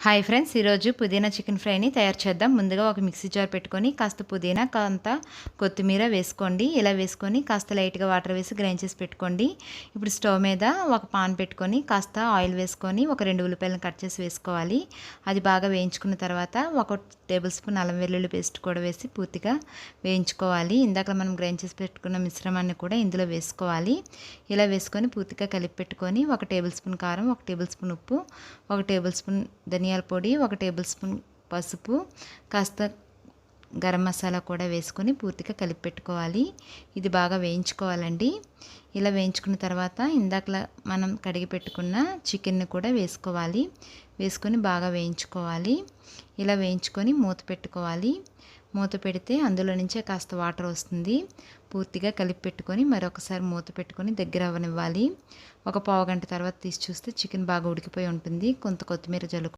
Hi friends, ఈరోజు పుదీనా chicken ఫ్రైని తయారు చేద్దాం. ముందుగా ఒక మిక్సీ జార్ పెట్టుకొని కాస్త పుదీనా, కొంత కొత్తిమీర వేసుకోండి. ఇలా వేసుకొని కాస్త లైట్గా వాటర్ వేసి గ్రైండ్ చేసి పెట్టుకోండి. ఇప్పుడు స్టవ్ మీద ఒక పాన్ పెట్టుకొని కాస్త ఆయిల్ వేసుకొని ఒక 2 ఉల్లిపాయలను కట్ చేసి వేసుకోవాలి. అది బాగా వేయించుకున్న తర్వాత 1 టేబుల్ స్పూన్ అల్లం వెల్లుల్లి పేస్ట్ కూడా వేసి పూర్తిగా వేయించుకోవాలి. ఇందాక మనం గ్రైండ్ చేసి పెట్టుకున్న మిశ్రమాన్ని కూడా ఇందులో వేసుకోవాలి. ఇలా వేసుకొని పూర్తిగా కలిపి పెట్టుకొని 1 టేబుల్ స్పూన్ కారం, 1 టేబుల్ స్పూన్ ఉప్పు, 1 టేబుల్ స్పూన్ ధనియాల పొడి, 1 టేబుల్ స్పూన్ పసుపు, కాస్త గరం మసాలా కూడా వేసుకొని పూర్తిగా కలిపి పెట్టుకోవాలి. ఇది బాగా వేయించుకోవాలండి. ఇలా వేయించుకున్న తర్వాత ఇందాకలా మనం కడిగి పెట్టుకున్న చికెన్ని కూడా వేసుకోవాలి. వేసుకొని బాగా వేయించుకోవాలి. ఇలా వేయించుకొని మూత పెట్టుకోవాలి. మూత పెడితే అందులో నుంచే కాస్త వాటర్ వస్తుంది. పూర్తిగా కలిపి పెట్టుకొని మరొకసారి మూత పెట్టుకొని దగ్గర అవ్వనివ్వాలి. ఒక పావు గంట తర్వాత తీసి చూస్తే చికెన్ బాగా ఉడికిపోయి ఉంటుంది. కొంత కొత్తిమీర జల్లుకొని